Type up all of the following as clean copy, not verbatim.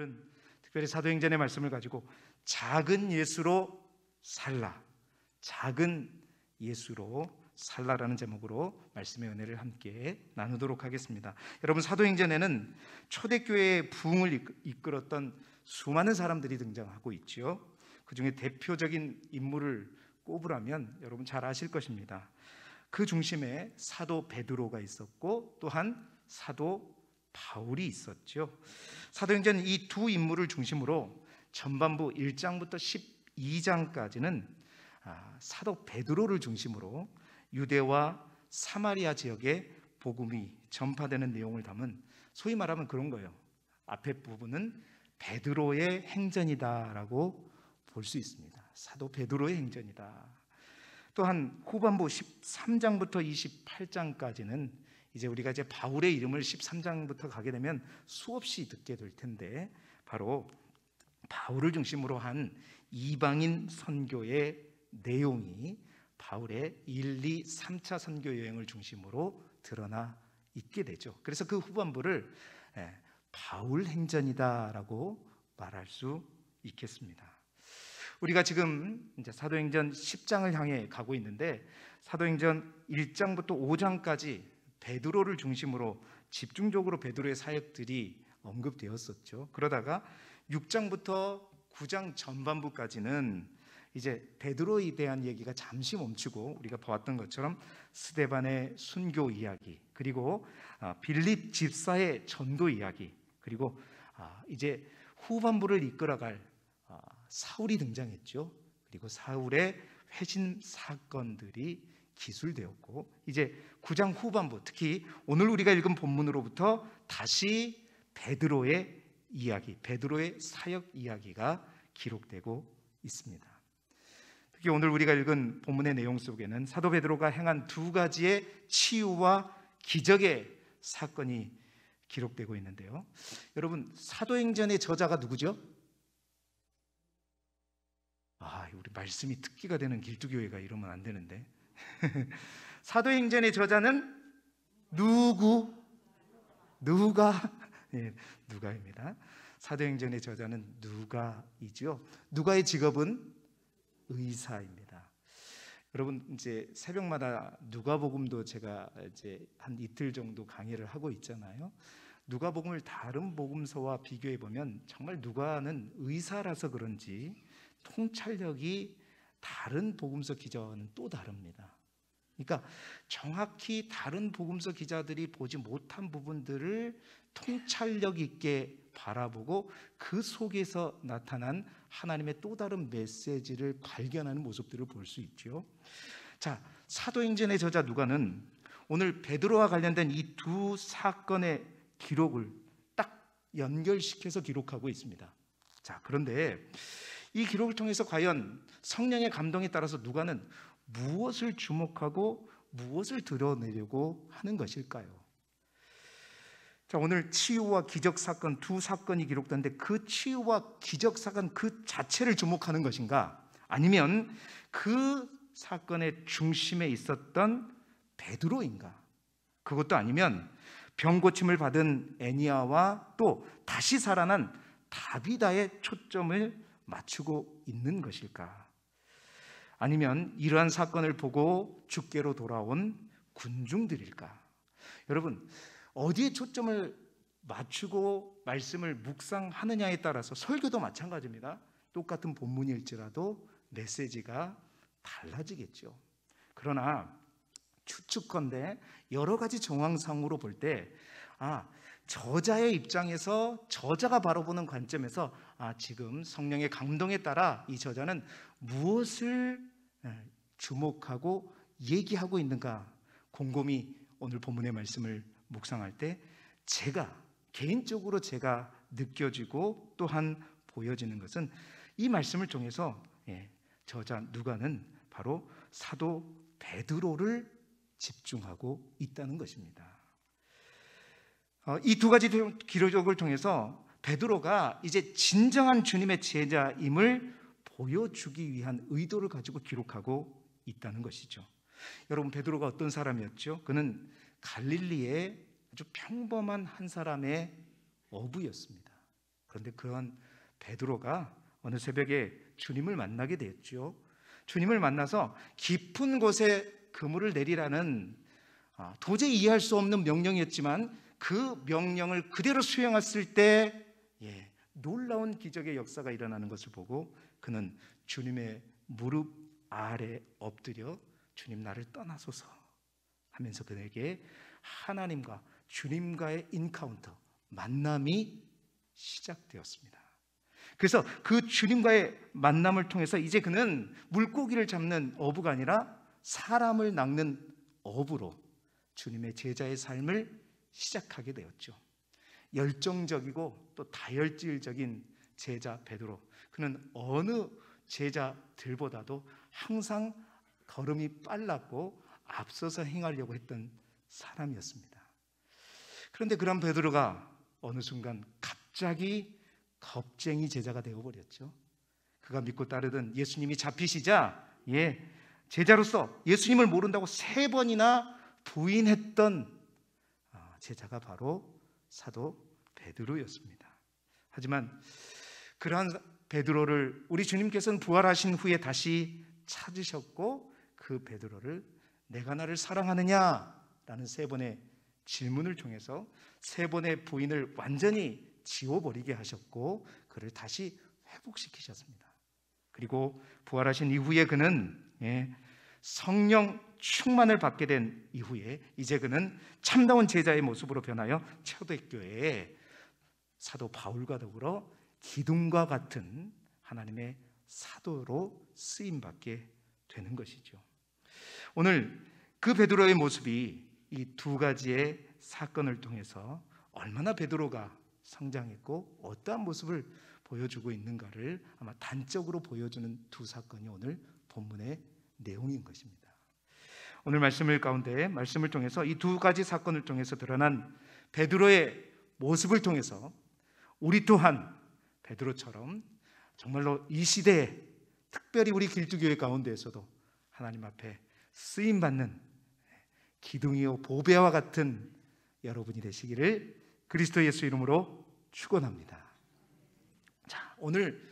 오늘은 특별히 사도행전의 말씀을 가지고 작은 예수로 살라, 작은 예수로 살라라는 제목으로 말씀의 은혜를 함께 나누도록 하겠습니다. 여러분, 사도행전에는 초대교회의 부흥을 이끌었던 수많은 사람들이 등장하고 있죠. 그 중에 대표적인 인물을 꼽으라면 여러분 잘 아실 것입니다. 그 중심에 사도 베드로가 있었고 또한 사도 바울이 있었죠. 사도행전 이 두 인물을 중심으로 전반부 1장부터 12장까지는 사도 베드로를 중심으로 유대와 사마리아 지역에 복음이 전파되는 내용을 담은, 소위 말하면 그런 거예요. 앞에 부분은 베드로의 행전이다라고 볼 수 있습니다. 사도 베드로의 행전이다. 또한 후반부 13장부터 28장까지는 이제 우리가 이제 바울의 이름을 13장부터 가게 되면 수없이 듣게 될 텐데, 바로 바울을 중심으로 한 이방인 선교의 내용이 바울의 1, 2, 3차 선교 여행을 중심으로 드러나 있게 되죠. 그래서 그 후반부를 바울 행전이다라고 말할 수 있겠습니다. 우리가 지금 이제 사도행전 10장을 향해 가고 있는데, 사도행전 1장부터 5장까지 베드로를 중심으로 집중적으로 베드로의 사역들이 언급되었었죠. 그러다가 6장부터 9장 전반부까지는 이제 베드로에 대한 얘기가 잠시 멈추고, 우리가 보았던 것처럼 스데반의 순교 이야기, 그리고 빌립 집사의 전도 이야기, 그리고 이제 후반부를 이끌어갈 사울이 등장했죠. 그리고 사울의 회심 사건들이 기술되었고, 이제 9장 후반부, 특히 오늘 우리가 읽은 본문으로부터 다시 베드로의 이야기, 베드로의 사역 이야기가 기록되고 있습니다. 특히 오늘 우리가 읽은 본문의 내용 속에는 사도 베드로가 행한 두 가지의 치유와 기적의 사건이 기록되고 있는데요. 여러분, 사도행전의 저자가 누구죠? 우리 말씀이 특기가 되는 길두교회가 이러면 안 되는데. 사도행전의 저자는 누가? 네, 누가입니다. 사도행전의 저자는 누가이죠. 누가의 직업은 의사입니다. 여러분, 이제 새벽마다 누가복음도 제가 이제 한 이틀 정도 강의를 하고 있잖아요. 누가복음을 다른 복음서와 비교해 보면 정말 누가는 의사라서 그런지 통찰력이 다른 복음서 기자와는 또 다릅니다. 그러니까 정확히 다른 복음서 기자들이 보지 못한 부분들을 통찰력 있게 바라보고 그 속에서 나타난 하나님의 또 다른 메시지를 발견하는 모습들을 볼 수 있죠. 자, 사도행전의 저자 누가는 오늘 베드로와 관련된 이 두 사건의 기록을 딱 연결시켜서 기록하고 있습니다. 자, 그런데 이 기록을 통해서 과연 성령의 감동에 따라서 누가는 무엇을 주목하고 무엇을 드러내려고 하는 것일까요? 자, 오늘 치유와 기적 사건 두 사건이 기록되는데, 그 치유와 기적 사건 그 자체를 주목하는 것인가? 아니면 그 사건의 중심에 있었던 베드로인가? 그것도 아니면 병 고침을 받은 애니아와 또 다시 살아난 다비다의 초점을 맞추고 있는 것일까? 아니면 이러한 사건을 보고 죽게로 돌아온 군중들일까? 여러분, 어디에 초점을 맞추고 말씀을 묵상하느냐에 따라서 설교도 마찬가지입니다. 똑같은 본문일지라도 메시지가 달라지겠죠. 그러나 추측컨대 여러 가지 정황상으로 볼 때 저자의 입장에서, 저자가 바라보는 관점에서 지금 성령의 감동에 따라 이 저자는 무엇을 주목하고 얘기하고 있는가, 곰곰이 오늘 본문의 말씀을 묵상할 때 개인적으로 제가 느껴지고 또한 보여지는 것은, 이 말씀을 통해서 저자 누가는 바로 사도 베드로를 집중하고 있다는 것입니다. 이 두 가지 기록을 통해서 베드로가 이제 진정한 주님의 제자임을 보여주기 위한 의도를 가지고 기록하고 있다는 것이죠. 여러분, 베드로가 어떤 사람이었죠? 그는 갈릴리의 아주 평범한 한 사람의 어부였습니다. 그런데 그런 베드로가 어느 새벽에 주님을 만나게 되었죠. 주님을 만나서 깊은 곳에 그물을 내리라는 도저히 이해할 수 없는 명령이었지만 그 명령을 그대로 수행했을 때 놀라운 기적의 역사가 일어나는 것을 보고 그는 주님의 무릎 아래 엎드려 주님 나를 떠나소서 하면서 그에게 하나님과 주님과의 인카운터, 만남이 시작되었습니다. 그래서 그 주님과의 만남을 통해서 이제 그는 물고기를 잡는 어부가 아니라 사람을 낚는 어부로 주님의 제자의 삶을 시작하게 되었죠. 열정적이고 또 다혈질적인 제자 베드로, 그는 어느 제자들보다도 항상 걸음이 빨랐고 앞서서 행하려고 했던 사람이었습니다. 그런데 그런 베드로가 어느 순간 갑자기 겁쟁이 제자가 되어버렸죠. 그가 믿고 따르던 예수님이 잡히시자 제자로서 예수님을 모른다고 3번이나 부인했던 제자가 바로 사도 베드로였습니다. 하지만 그러한 베드로를 우리 주님께서는 부활하신 후에 다시 찾으셨고 그 베드로를 내가 나를 사랑하느냐라는 3번의 질문을 통해서 3번의 부인을 완전히 지워버리게 하셨고 그를 다시 회복시키셨습니다. 그리고 부활하신 이후에 그는 성령 충만을 받게 된 이후에 이제 그는 참다운 제자의 모습으로 변하여 초대교회에 사도 바울과 더불어 기둥과 같은 하나님의 사도로 쓰임받게 되는 것이죠. 오늘 그 베드로의 모습이 이 2가지의 사건을 통해서 얼마나 베드로가 성장했고 어떠한 모습을 보여주고 있는가를 아마 단적으로 보여주는 2 사건이 오늘 본문의 내용인 것입니다. 오늘 말씀을 통해서 이 2가지 사건을 통해서 드러난 베드로의 모습을 통해서 우리 또한 베드로처럼 정말로 이 시대에 특별히 우리 길두교회 가운데에서도 하나님 앞에 쓰임받는 기둥이요 보배와 같은 여러분이 되시기를 그리스도 예수 이름으로 축원합니다. 자, 오늘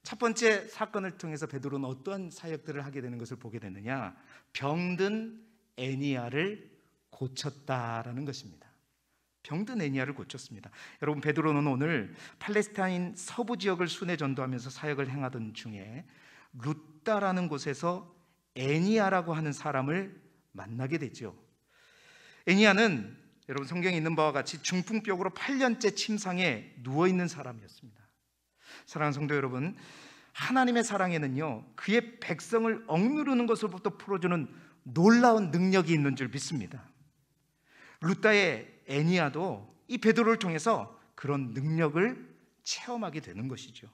첫 번째 사건을 통해서 베드로는 어떠한 사역들을 하게 되는 것을 보게 됐느냐? 병든 애니야를 고쳤다라는 것입니다. 병든 애니야를 고쳤습니다. 여러분, 베드로는 오늘 팔레스타인 서부 지역을 순회 전도하면서 사역을 행하던 중에 루다라는 곳에서 애니야라고 하는 사람을 만나게 되죠. 애니야는 여러분 성경에 있는 바와 같이 중풍병으로 8년째 침상에 누워있는 사람이었습니다. 사랑하는 성도 여러분, 하나님의 사랑에는요 그의 백성을 억누르는 것으로부터 풀어주는 놀라운 능력이 있는 줄 믿습니다. 루다의 애니야도 이 베드로를 통해서 그런 능력을 체험하게 되는 것이죠.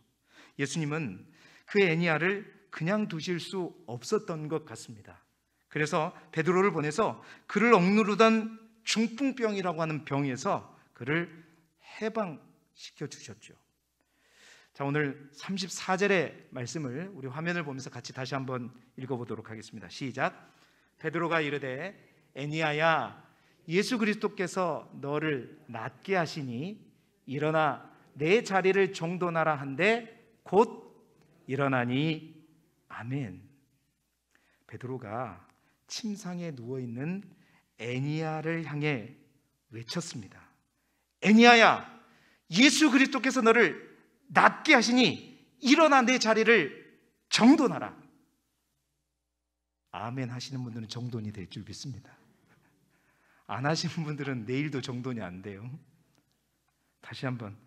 예수님은 그 애니야를 그냥 두실 수 없었던 것 같습니다. 그래서 베드로를 보내서 그를 억누르던 중풍병이라고 하는 병에서 그를 해방시켜 주셨죠. 자, 오늘 34절의 말씀을 우리 화면을 보면서 같이 다시 한번 읽어보도록 하겠습니다. 시작. 베드로가 이르되 애니야야, 예수 그리스도께서 너를 낫게 하시니 일어나 내 자리를 정돈하라 한데 곧 일어나니 아멘. 베드로가 침상에 누워있는 애니야를 향해 외쳤습니다. 애니야야, 예수 그리스도께서 너를 낫게 하시니 일어나 내 자리를 정돈하라. 아멘 하시는 분들은 정돈이 될 줄 믿습니다. 안 하시는 분들은 내일도 정돈이 안 돼요. 다시 한번.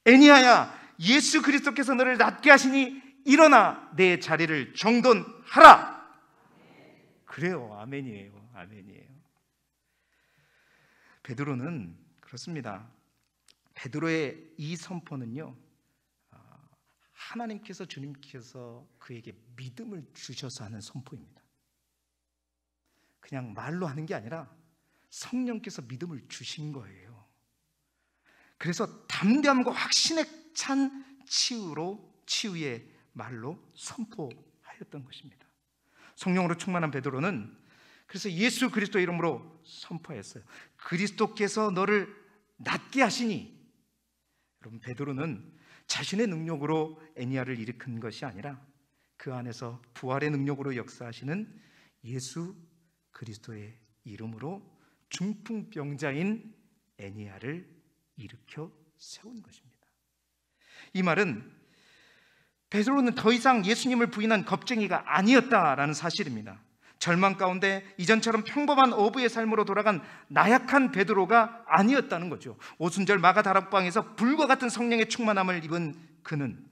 애니야야, 예수 그리스도께서 너를 낫게 하시니 일어나 내 자리를 정돈하라. 그래요. 아멘이에요. 아멘이에요. 베드로는 그렇습니다. 베드로의 이 선포는요, 하나님께서 주님께서 그에게 믿음을 주셔서 하는 선포입니다. 그냥 말로 하는 게 아니라 성령께서 믿음을 주신 거예요. 그래서 담대함과 확신에 찬 치유의 말로 선포하였던 것입니다. 성령으로 충만한 베드로는 그래서 예수 그리스도 이름으로 선포했어요. 그리스도께서 너를 낫게 하시니. 여러분, 베드로는 자신의 능력으로 애니야를 일으킨 것이 아니라 그 안에서 부활의 능력으로 역사하시는 예수 그리스도의 이름으로 중풍병자인 애니야를 일으켜 세운 것입니다. 이 말은 베드로는 더 이상 예수님을 부인한 겁쟁이가 아니었다라는 사실입니다. 절망 가운데 이전처럼 평범한 어부의 삶으로 돌아간 나약한 베드로가 아니었다는 거죠. 오순절 마가 다락방에서 불과 같은 성령의 충만함을 입은 그는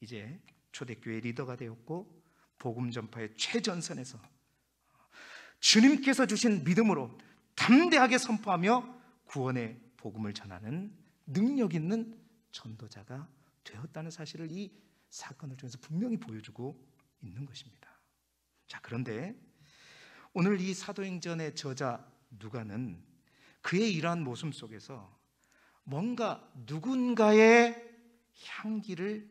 이제 초대교회 리더가 되었고 복음 전파의 최전선에서 주님께서 주신 믿음으로 담대하게 선포하며 구원의 복음을 전하는 능력 있는 전도자가 되었다는 사실을 이 사건을 통해서 분명히 보여주고 있는 것입니다. 자, 그런데 오늘 이 사도행전의 저자 누가는 그의 이러한 모습 속에서 뭔가 누군가의 향기를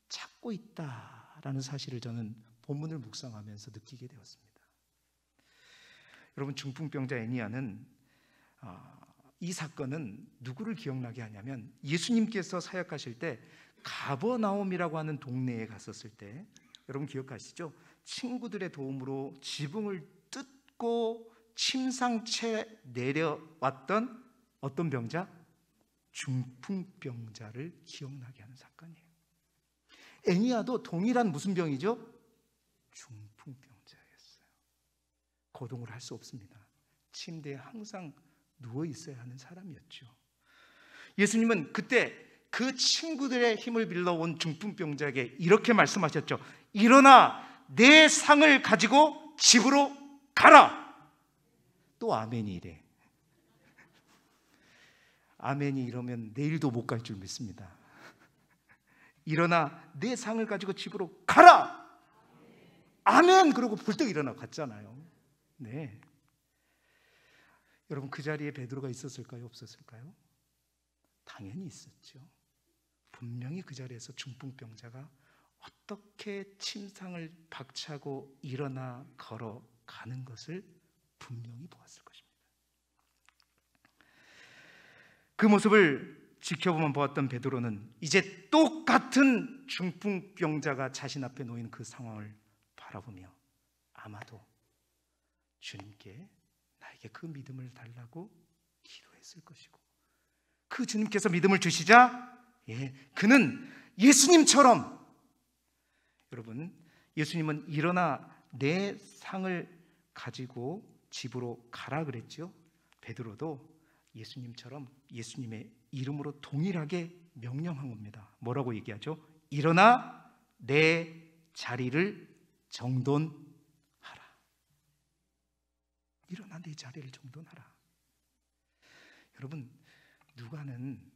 찾고 있다라는 사실을 저는 본문을 묵상하면서 느끼게 되었습니다. 여러분, 중풍병자 애니야는 이 사건은 누구를 기억나게 하냐면 예수님께서 사역하실 때 가버나움이라고 하는 동네에 갔었을 때, 여러분 기억하시죠? 친구들의 도움으로 지붕을 뜯고 침상채 내려왔던 어떤 병자? 중풍병자를 기억나게 하는 사건이에요. 애니야도 동일한 무슨 병이죠? 중풍병자였어요. 거동을 할 수 없습니다. 침대에 항상 누워 있어야 하는 사람이었죠. 예수님은 그때 그 친구들의 힘을 빌려온 중풍병자에게 이렇게 말씀하셨죠. 일어나 내 상을 가지고 집으로 가라. 또 아멘이 이래. 아멘이 이러면 내일도 못 갈 줄 믿습니다. 일어나 내 상을 가지고 집으로 가라. 아멘. 그러고 벌떡 일어나 갔잖아요. 네. 여러분, 그 자리에 베드로가 있었을까요? 없었을까요? 당연히 있었죠. 분명히 그 자리에서 중풍병자가 어떻게 침상을 박차고 일어나 걸어가는 것을 분명히 보았을 것입니다. 그 모습을 지켜보면 보았던 베드로는 이제 똑같은 중풍병자가 자신 앞에 놓인 그 상황을 바라보며 아마도 주님께 나에게 그 믿음을 달라고 기도했을 것이고, 그 주님께서 믿음을 주시자 그는 예수님처럼, 여러분, 예수님은 일어나 내 상을 가지고 집으로 가라 그랬죠. 베드로도 예수님처럼 예수님의 이름으로 동일하게 명령한 겁니다. 뭐라고 얘기하죠? 일어나 내 자리를 정돈하라. 일어나 내 자리를 정돈하라. 여러분, 누가는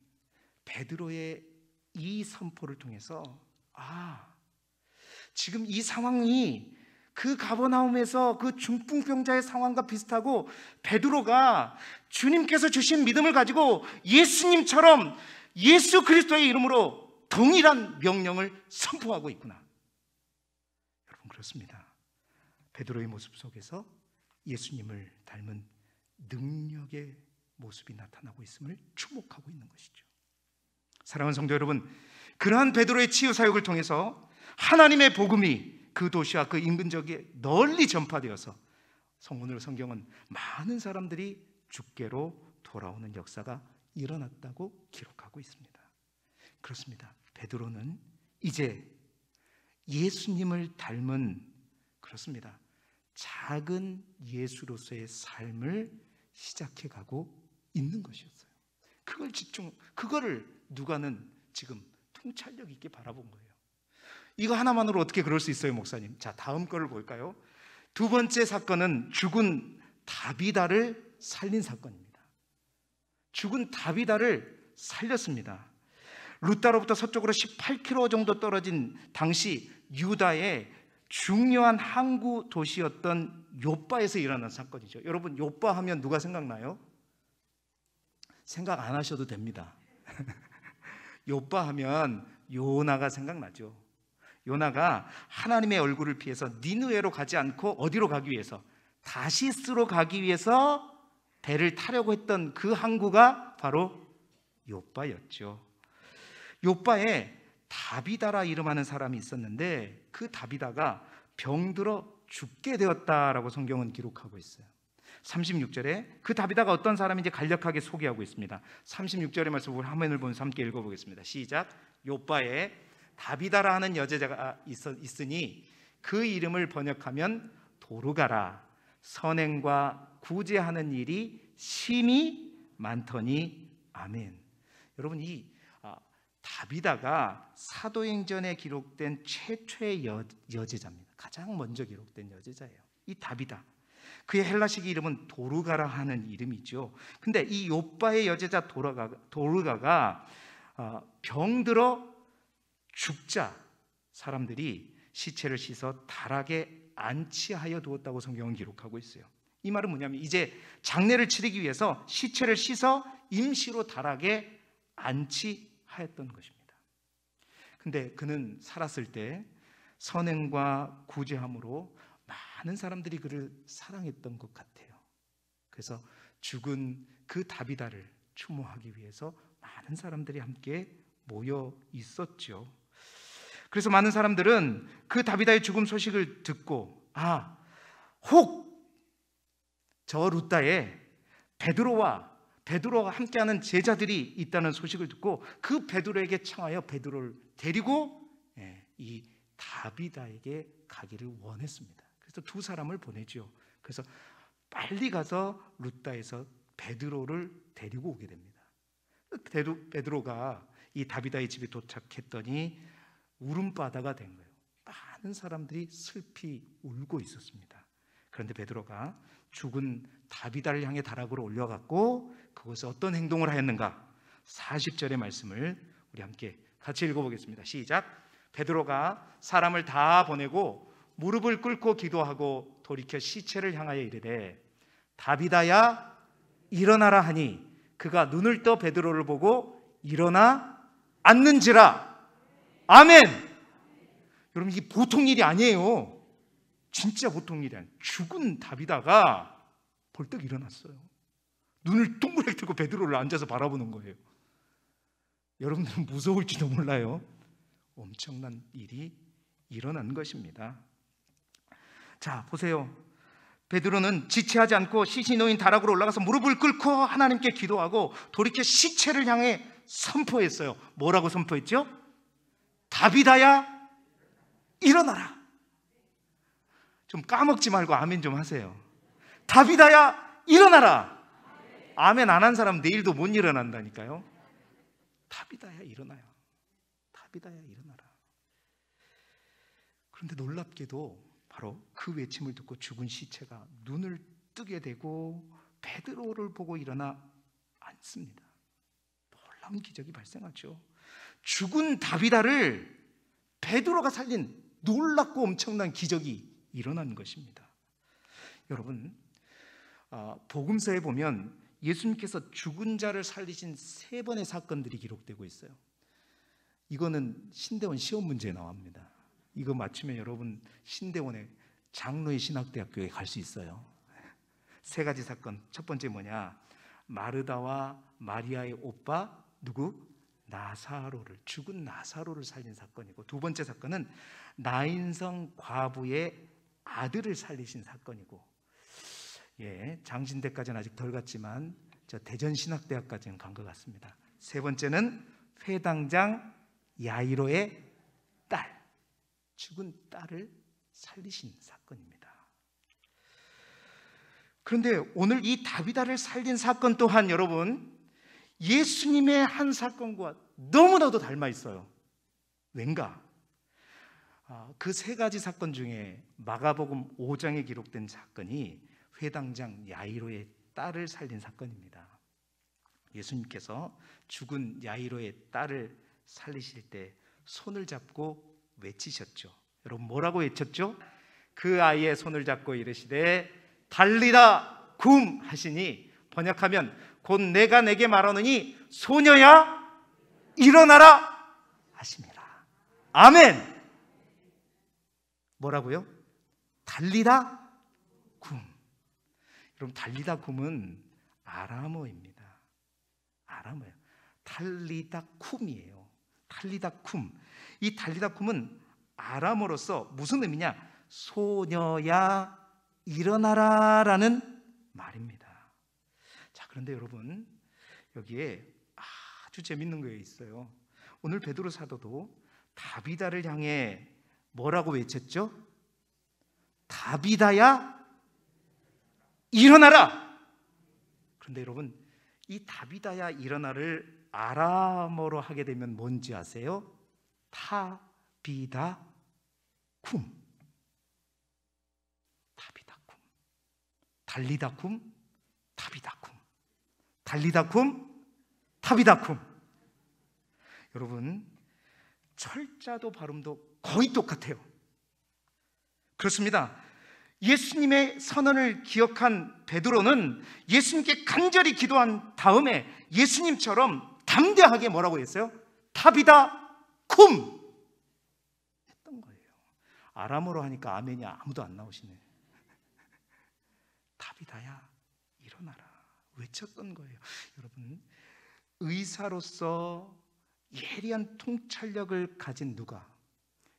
베드로의 이 선포를 통해서 지금 이 상황이 그 가버나움에서 그 중풍병자의 상황과 비슷하고 베드로가 주님께서 주신 믿음을 가지고 예수님처럼 예수 그리스도의 이름으로 동일한 명령을 선포하고 있구나. 여러분, 그렇습니다. 베드로의 모습 속에서 예수님을 닮은 능력의 모습이 나타나고 있음을 주목하고 있는 것이죠. 사랑하는 성도 여러분, 그러한 베드로의 치유 사역을 통해서 하나님의 복음이 그 도시와 그 인근 지역에 널리 전파되어서 오늘 성경은 많은 사람들이 주께로 돌아오는 역사가 일어났다고 기록하고 있습니다. 그렇습니다. 베드로는 이제 예수님을 닮은, 그렇습니다, 작은 예수로서의 삶을 시작해가고 있는 것이었어요. 그거를 누가는 지금 통찰력 있게 바라본 거예요. 이거 하나만으로 어떻게 그럴 수 있어요, 목사님? 자, 다음 거를 볼까요? 두 번째 사건은 죽은 다비다를 살린 사건입니다. 죽은 다비다를 살렸습니다. 루다로부터 서쪽으로 18km 정도 떨어진 당시 유다의 중요한 항구 도시였던 요빠에서 일어난 사건이죠. 여러분, 요빠 하면 누가 생각나요? 생각 안 하셔도 됩니다. 요빠 하면 요나가 생각나죠. 요나가 하나님의 얼굴을 피해서 니느웨로 가지 않고 어디로 가기 위해서, 다시스로 가기 위해서 배를 타려고 했던 그 항구가 바로 요빠였죠. 요빠에 다비다라 이름하는 사람이 있었는데 그 다비다가 병들어 죽게 되었다라고 성경은 기록하고 있어요. 36절에 그 다비다가 어떤 사람인지 간략하게 소개하고 있습니다. 36절의 말씀을 화면을 보면서 함께 읽어보겠습니다. 시작. 욥바에 다비다라 하는 여제자가 있으니 그 이름을 번역하면 도르가라. 선행과 구제하는 일이 심히 많더니 아멘. 여러분, 이 다비다가 사도행전에 기록된 최초의 여제자입니다. 가장 먼저 기록된 여제자예요. 이 다비다, 그의 헬라식 이름은 도르가라 하는 이름이죠. 근데 이 욥바의 여제자 도르가가 병들어 죽자 사람들이 시체를 씻어 다락에 안치하여 두었다고 성경은 기록하고 있어요. 이 말은 뭐냐면 이제 장례를 치르기 위해서 시체를 씻어 임시로 다락에 안치하였던 것입니다. 근데 그는 살았을 때 선행과 구제함으로 많은 사람들이 그를 사랑했던 것 같아요. 그래서 죽은 그 다비다를 추모하기 위해서 많은 사람들이 함께 모여 있었죠. 그래서 많은 사람들은 그 다비다의 죽음 소식을 듣고 혹 저 루다에 베드로와 함께하는 제자들이 있다는 소식을 듣고 그 베드로에게 청하여 베드로를 데리고 이 다비다에게 가기를 원했습니다. 그래서 두 사람을 보내죠. 그래서 빨리 가서 루다에서 베드로를 데리고 오게 됩니다. 베드로가 이 다비다의 집에 도착했더니 울음바다가 된 거예요. 많은 사람들이 슬피 울고 있었습니다. 그런데 베드로가 죽은 다비다를 향해 다락으로 올려갔고 그것에 어떤 행동을 하였는가? 40절의 말씀을 우리 함께 같이 읽어보겠습니다. 시작. 베드로가 사람을 다 보내고 무릎을 꿇고 기도하고 돌이켜 시체를 향하여 이르되 다비다야 일어나라 하니 그가 눈을 떠 베드로를 보고 일어나 앉는지라. 아멘. 여러분, 이게 보통 일이 아니에요. 진짜 보통 일이 아니에요. 죽은 다비다가 벌떡 일어났어요. 눈을 동그랗게 뜨고 베드로를 앉아서 바라보는 거예요. 여러분들은 무서울지도 몰라요. 엄청난 일이 일어난 것입니다. 자, 보세요. 베드로는 지체하지 않고 시신이 놓인 다락으로 올라가서 무릎을 꿇고 하나님께 기도하고 돌이켜 시체를 향해 선포했어요. 뭐라고 선포했죠? 다비다야 일어나라. 좀 까먹지 말고 아멘 좀 하세요. 다비다야 일어나라. 아멘 안 한 사람 내일도 못 일어난다니까요. 다비다야 일어나요. 다비다야 일어나라. 그런데 놀랍게도 바로 그 외침을 듣고 죽은 시체가 눈을 뜨게 되고 베드로를 보고 일어나 앉습니다. 놀라운 기적이 발생하죠. 죽은 다비다를 베드로가 살린 놀랍고 엄청난 기적이 일어난 것입니다. 여러분, 복음서에 보면 예수님께서 죽은 자를 살리신 3번의 사건들이 기록되고 있어요. 이거는 신대원 시험 문제에 나옵니다. 이거 맞추면 여러분 신대원의 장로의 신학대학교에 갈 수 있어요. 3가지 사건. 첫 번째 뭐냐? 마르다와 마리아의 오빠 누구? 나사로를, 죽은 나사로를 살린 사건이고, 두 번째 사건은 나인성 과부의 아들을 살리신 사건이고, 장신대까지는 아직 덜 갔지만 저 대전신학대학까지는 간 것 같습니다. 세 번째는 회당장 야이로의 딸, 죽은 딸을 살리신 사건입니다. 그런데 오늘 이 다비다를 살린 사건 또한 여러분 예수님의 한 사건과 너무나도 닮아 있어요. 왠가? 그 3가지 사건 중에 마가복음 5장에 기록된 사건이 회당장 야이로의 딸을 살린 사건입니다. 예수님께서 죽은 야이로의 딸을 살리실 때 손을 잡고 외치셨죠. 여러분 뭐라고 외쳤죠? 그 아이의 손을 잡고 이르시되 달리다 굼 하시니 번역하면 곧 내가 내게 말하노니 소녀야 일어나라 하십니다. 아멘. 뭐라고요? 달리다 굼. 여러분 달리다 굼은 아람어입니다. 아람어예요. 달리다 쿰이에요. 달리다 쿰. 이 달리다쿰은 아람어로서 무슨 의미냐? 소녀야 일어나라 라는 말입니다. 자, 그런데 여러분, 여기에 아주 재밌는 게 있어요. 오늘 베드로 사도도 다비다를 향해 뭐라고 외쳤죠? 다비다야 일어나라. 그런데 여러분, 이 다비다야 일어나를 아람어로 하게 되면 뭔지 아세요? 타비다쿰. 타비다쿰. 달리다쿰, 타비다쿰. 달리다쿰, 타비다쿰. 여러분, 철자도 발음도 거의 똑같아요. 그렇습니다. 예수님의 선언을 기억한 베드로는 예수님께 간절히 기도한 다음에 예수님처럼 담대하게 뭐라고 했어요? 타비다쿰 했던 거예요. 아람어로 하니까 아멘이 아무도 안 나오시네. 타비다야 일어나라 외쳤던 거예요. 여러분, 의사로서 예리한 통찰력을 가진 누가,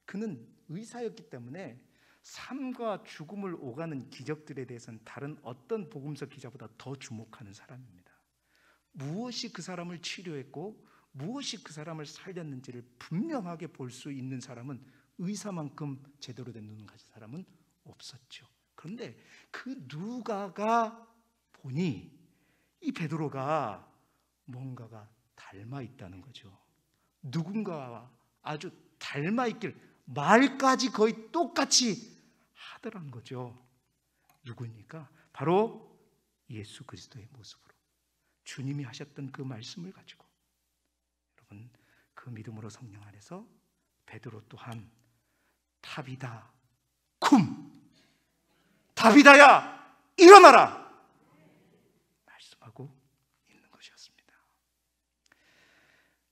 그는 의사였기 때문에 삶과 죽음을 오가는 기적들에 대해서는 다른 어떤 복음서 기자보다 더 주목하는 사람입니다. 무엇이 그 사람을 치료했고 무엇이 그 사람을 살렸는지를 분명하게 볼 수 있는 사람은 의사만큼 제대로 된 눈을 가진 사람은 없었죠. 그런데 그 누가가 보니 이 베드로가 뭔가가 닮아 있다는 거죠. 누군가와 아주 닮아 있길, 말까지 거의 똑같이 하더란 거죠. 누구입니까? 바로 예수 그리스도의 모습으로 주님이 하셨던 그 말씀을 가지고, 여러분, 그 믿음으로 성령 안에서 베드로 또한 타비다 쿰, 다비다야 일어나라 말씀하고 있는 것이었습니다.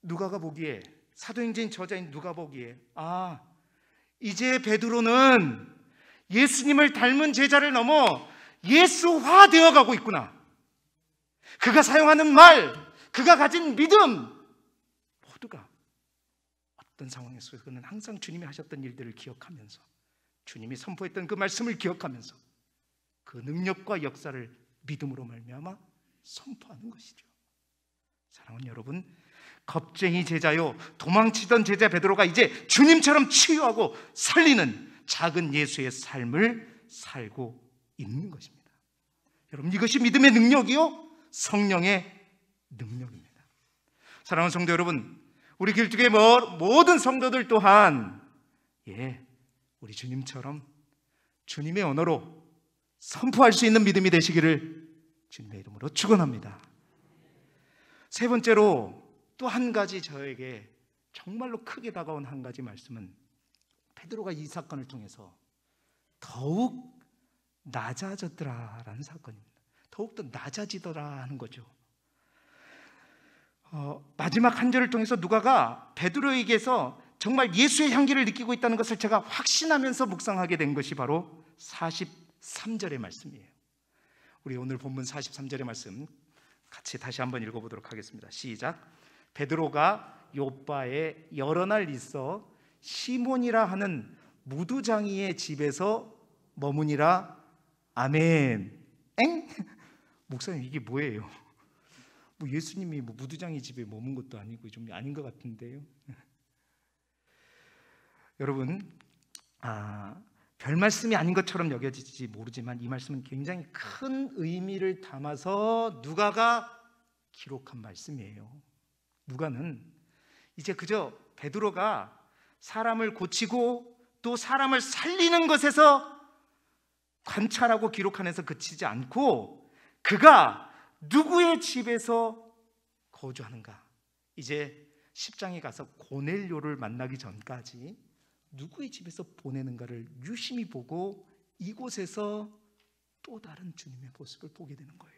누가가 보기에, 사도행전 저자인 누가 보기에, 이제 베드로는 예수님을 닮은 제자를 넘어 예수화 되어 가고 있구나. 그가 사용하는 말, 그가 가진 믿음, 모두가 어떤 상황에서 그는 항상 주님이 하셨던 일들을 기억하면서, 주님이 선포했던 그 말씀을 기억하면서 그 능력과 역사를 믿음으로 말미암아 선포하는 것이죠. 사랑하는 여러분, 겁쟁이 제자요, 도망치던 제자 베드로가 이제 주님처럼 치유하고 살리는 작은 예수의 삶을 살고 있는 것입니다. 여러분, 이것이 믿음의 능력이요, 성령의 능력입니다. 사랑하는 성도 여러분, 우리 길쭉의 모든 성도들 또한 우리 주님처럼 주님의 언어로 선포할 수 있는 믿음이 되시기를 주님의 이름으로 축원합니다. 세 번째로 또 한 가지 저에게 정말로 크게 다가온 한 가지 말씀은, 베드로가 이 사건을 통해서 더욱 낮아졌더라라는 사건입니다. 더욱더 낮아지더라 하는 거죠. 마지막 한 절을 통해서 누가가 베드로에게서 정말 예수의 향기를 느끼고 있다는 것을 제가 확신하면서 묵상하게 된 것이 바로 43절의 말씀이에요. 우리 오늘 본문 43절의 말씀 같이 다시 한번 읽어보도록 하겠습니다. 시작. 베드로가 요빠에 여러 날 있어 시몬이라 하는 무두장이의 집에서 머무니라. 아멘. 엥? 목사님, 이게 뭐예요? 예수님이 무두장이 집에 머문 것도 아니고 좀 아닌 것 같은데요. 여러분, 별 말씀이 아닌 것처럼 여겨질지 모르지만 이 말씀은 굉장히 큰 의미를 담아서 누가가 기록한 말씀이에요. 누가는 이제 그저 베드로가 사람을 고치고 또 사람을 살리는 것에서 관찰하고 기록하면서 그치지 않고, 그가 누구의 집에서 거주하는가, 이제 10장에 가서 고넬료를 만나기 전까지 누구의 집에서 보내는가를 유심히 보고 이곳에서 또 다른 주님의 모습을 보게 되는 거예요.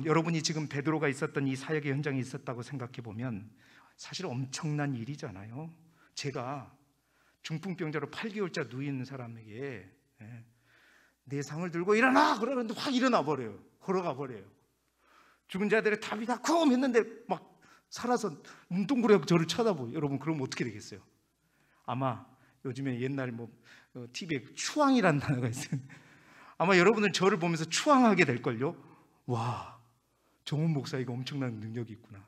여러분이 지금 베드로가 있었던 이 사역의 현장에 있었다고 생각해 보면 사실 엄청난 일이잖아요. 제가 중풍병자로 8개월째 누워 있는 사람에게 내 상을 들고 일어나 그러는데 확 일어나 버려요. 걸어가 버려요. 죽은 자들의 다비다쿰 했는데 막 살아서 눈동그랗게 저를 쳐다보고, 여러분 그러면 어떻게 되겠어요? 아마 요즘에 옛날 TV에 추앙이라는 단어가 있어요. 아마 여러분은 저를 보면서 추앙하게 될걸요. 와, 정훈 목사 이거 엄청난 능력이 있구나.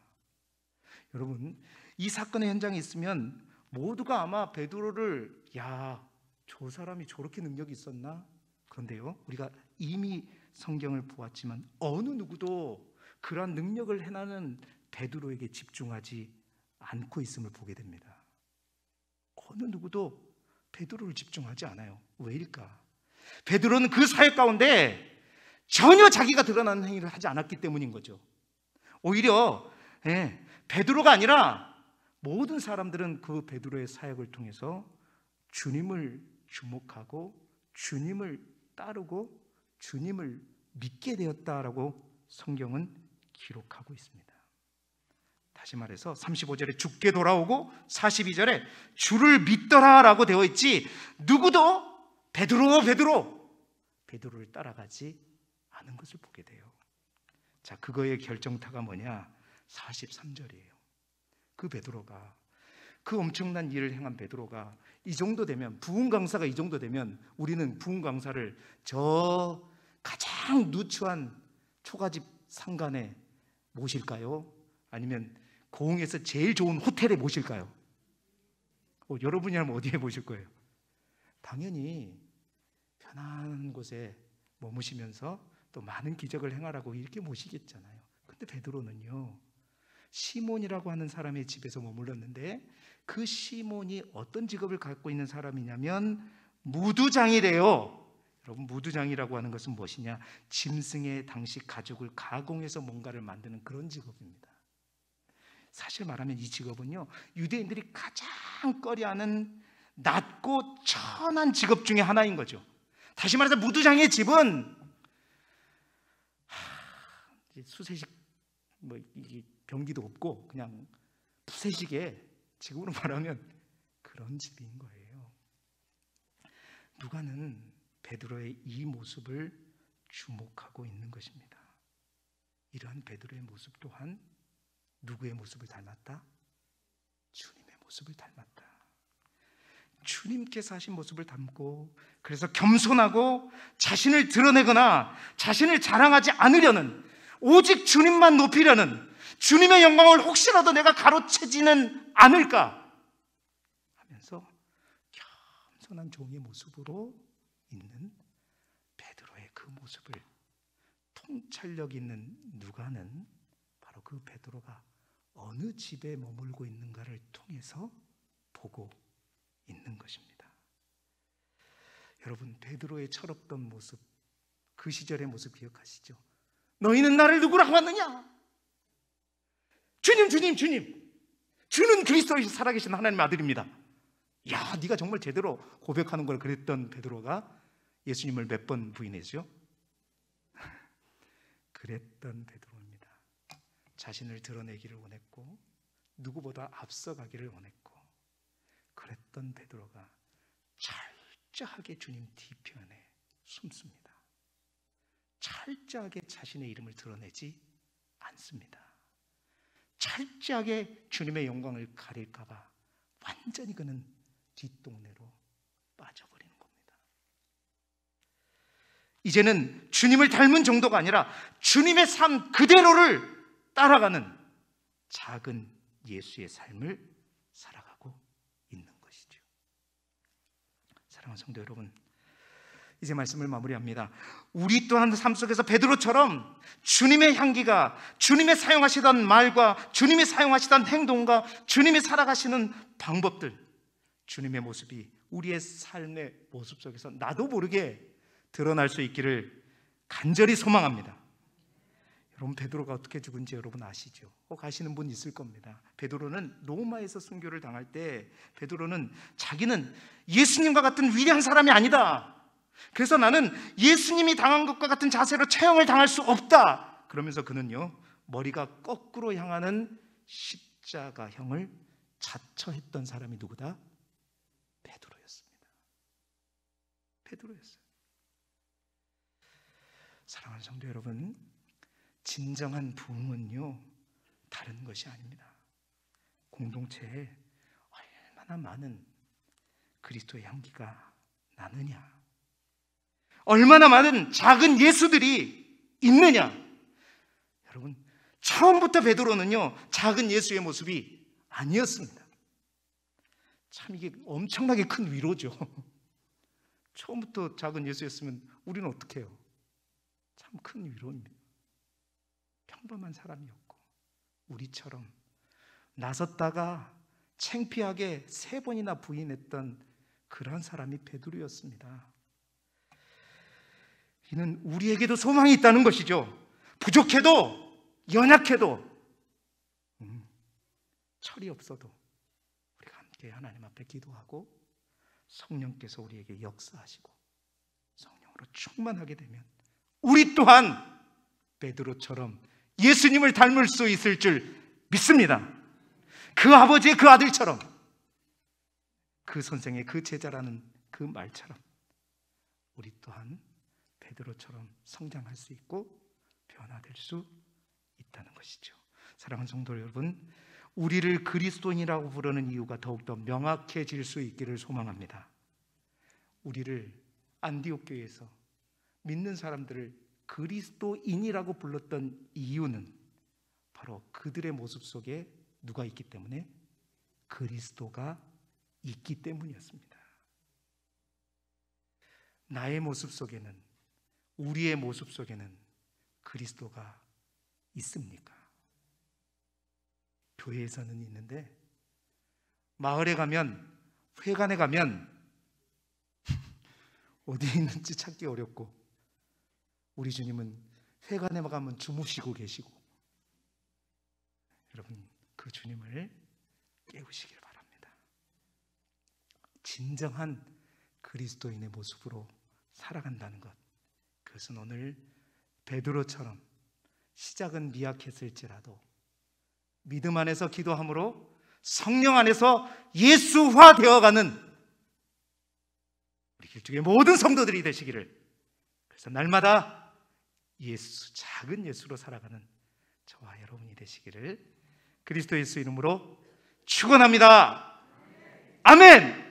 여러분, 이 사건의 현장에 있으면 모두가 아마 베드로를, 야, 저 사람이 저렇게 능력이 있었나? 그런데요, 우리가 이미 성경을 보았지만 어느 누구도 그러한 능력을 행하는 베드로에게 집중하지 않고 있음을 보게 됩니다. 어느 누구도 베드로를 집중하지 않아요. 왜일까? 베드로는 그 사역 가운데 전혀 자기가 드러나는 행위를 하지 않았기 때문인 거죠. 오히려 베드로가 아니라 모든 사람들은 그 베드로의 사역을 통해서 주님을 주목하고 주님을 따르고 주님을 믿게 되었다라고 성경은 기록하고 있습니다. 다시 말해서 35절에 죽게 돌아오고 42절에 주를 믿더라라고 되어 있지, 누구도 베드로를 따라가지 않은 것을 보게 돼요. 자, 그거의 결정타가 뭐냐? 43절이에요. 그 베드로가, 그 엄청난 일을 행한 베드로가 이 정도 되면, 부흥 강사가 이 정도 되면 우리는 부흥 강사를 저 가장 누추한 초가집 상간에 모실까요? 아니면 고흥에서 제일 좋은 호텔에 모실까요? 여러분이라면 어디에 모실 거예요? 당연히 편안한 곳에 머무시면서 또 많은 기적을 행하라고 이렇게 모시겠잖아요. 근데 베드로는요, 시몬이라고 하는 사람의 집에서 머물렀는데, 그 시몬이 어떤 직업을 갖고 있는 사람이냐면 무두장이래요. 여러분, 무두장이라고 하는 것은 무엇이냐? 짐승의 당시 가죽을 가공해서 뭔가를 만드는 그런 직업입니다. 사실 말하면 이 직업은요, 유대인들이 가장 꺼려하는 낮고 천한 직업 중에 하나인 거죠. 다시 말해서 무두장의 집은 수세식 이 병기도 없고 그냥 푸세식의, 지금으로 말하면 그런 집인 거예요. 누가는 베드로의 이 모습을 주목하고 있는 것입니다. 이러한 베드로의 모습 또한 누구의 모습을 닮았다? 주님의 모습을 닮았다. 주님께서 하신 모습을 닮고, 그래서 겸손하고 자신을 드러내거나 자신을 자랑하지 않으려는, 오직 주님만 높이려는, 주님의 영광을 혹시라도 내가 가로채지는 않을까 하면서 겸손한 종의 모습으로 있는 베드로의 그 모습을 통찰력 있는 누가는 바로 그 베드로가 어느 집에 머물고 있는가를 통해서 보고 있는 것입니다. 여러분, 베드로의 철없던 모습, 그 시절의 모습 기억하시죠? 너희는 나를 누구라고 하느냐? 주님, 주는 그리스도이신 살아계신 하나님의 아들입니다. 야, 네가 정말 제대로 고백하는 걸 그랬던 베드로가 예수님을 몇 번 부인했죠? 그랬던 베드로입니다. 자신을 드러내기를 원했고 누구보다 앞서가기를 원했고, 그랬던 베드로가 철저하게 주님 뒤편에 숨습니다. 철저하게 자신의 이름을 드러내지 않습니다. 철저하게 주님의 영광을 가릴까 봐 완전히 그는 뒷동네로 빠져버리는 겁니다. 이제는 주님을 닮은 정도가 아니라 주님의 삶 그대로를 따라가는 작은 예수의 삶을 살아가고 있는 것이죠. 사랑하는 성도 여러분, 이제 말씀을 마무리합니다. 우리 또한 삶 속에서 베드로처럼 주님의 향기가, 주님의 사용하시던 말과 주님이 사용하시던 행동과 주님이 살아가시는 방법들, 주님의 모습이 우리의 삶의 모습 속에서 나도 모르게 드러날 수 있기를 간절히 소망합니다. 여러분, 베드로가 어떻게 죽은지 여러분 아시죠? 꼭 아시는 분 있을 겁니다. 베드로는 로마에서 순교를 당할 때 베드로는 자기는 예수님과 같은 위대한 사람이 아니다, 그래서 나는 예수님이 당한 것과 같은 자세로 처형을 당할 수 없다, 그러면서 그는요, 머리가 거꾸로 향하는 십자가형을 자처했던 사람이 누구다? 베드로였습니다. 베드로였어요. 사랑하는 성도 여러분, 진정한 부흥은요, 다른 것이 아닙니다. 공동체에 얼마나 많은 그리스도의 향기가 나느냐, 얼마나 많은 작은 예수들이 있느냐. 여러분, 처음부터 베드로는요 작은 예수의 모습이 아니었습니다. 참 이게 엄청나게 큰 위로죠. 처음부터 작은 예수였으면 우리는 어떻게 해요? 참 큰 위로입니다. 평범한 사람이었고 우리처럼 나섰다가 창피하게 3번이나 부인했던 그런 사람이 베드로였습니다. 이는 우리에게도 소망이 있다는 것이죠. 부족해도 연약해도 철이 없어도 우리가 함께 하나님 앞에 기도하고 성령께서 우리에게 역사하시고 성령으로 충만하게 되면 우리 또한 베드로처럼 예수님을 닮을 수 있을 줄 믿습니다. 그 아버지의 그 아들처럼, 그 선생의 그 제자라는 그 말처럼 우리 또한 베드로처럼 성장할 수 있고 변화될 수 있다는 것이죠. 사랑하는 성도 여러분, 우리를 그리스도인이라고 부르는 이유가 더욱더 명확해질 수 있기를 소망합니다. 우리를 안디옥 교회에서 믿는 사람들을 그리스도인이라고 불렀던 이유는 바로 그들의 모습 속에 누가 있기 때문에? 그리스도가 있기 때문이었습니다. 나의 모습 속에는, 우리의 모습 속에는 그리스도가 있습니까? 교회에서는 있는데 마을에 가면, 회관에 가면 어디에 있는지 찾기 어렵고, 우리 주님은 회관에 가면 주무시고 계시고, 여러분 그 주님을 깨우시길 바랍니다. 진정한 그리스도인의 모습으로 살아간다는 것, 그것은 오늘 베드로처럼 시작은 미약했을지라도 믿음 안에서 기도함으로 성령 안에서 예수화 되어가는 우리 길쭉의 모든 성도들이 되시기를, 그래서 날마다 예수, 작은 예수로 살아가는 저와 여러분이 되시기를 그리스도 예수 이름으로 축원합니다. 아멘.